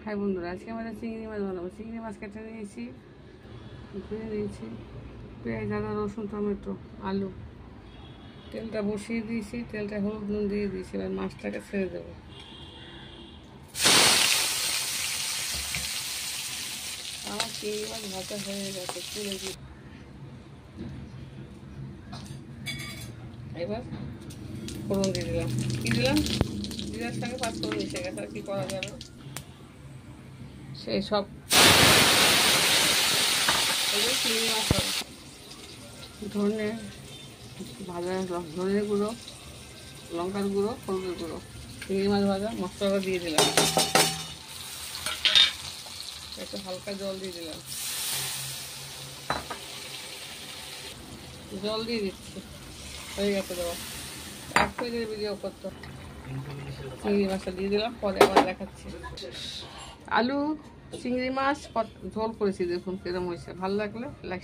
High বন্ধুরা, আজকে আমরা চিংড়ি মাছ বানাবো। চিংড়ি মাছ কেটে নিয়েছি, ধুয়ে নিয়েছি, পেঁয়াজ, আদা, রসুন, টমেটো, আলু, তেলটা বসিয়ে দিয়েছি, তেলটা হলুদ নুন দিয়ে দিয়েছি। এবার মাছটাকে ছেড়ে দেবো। আমার চিংড়ি মাছ ভাজা হয়ে গেছে, তুলে দিই। এবার ফোড়ন দিয়ে দিলাম। কী দিলাম? জিরার সঙ্গে পাঁচ ফোড়ন মিশে গেছে, আর কি করা যাবে। সেই সব চিংড়ি মাছ হবে। ধনে ভাজা, ধনে গুঁড়ো, লঙ্কার গুঁড়ো, হলুদের গুঁড়ো, চিংড়ি মাছ ভাজা মশলাটা দিয়ে দিলাম। একটু হালকা জল দিয়ে দিলাম, জল দিয়ে দিচ্ছি। হয়ে গেছে দেওয়া। 1 মিনিটের ভিডিও করতো। চিংড়ি মাছটা দিয়ে দিলাম, পরে আবার দেখাচ্ছি। আলু চিংড়ি মাছ ঝোল করেছি, দেখুন কিরম হয়েছে। ভালো লাগলে লাইক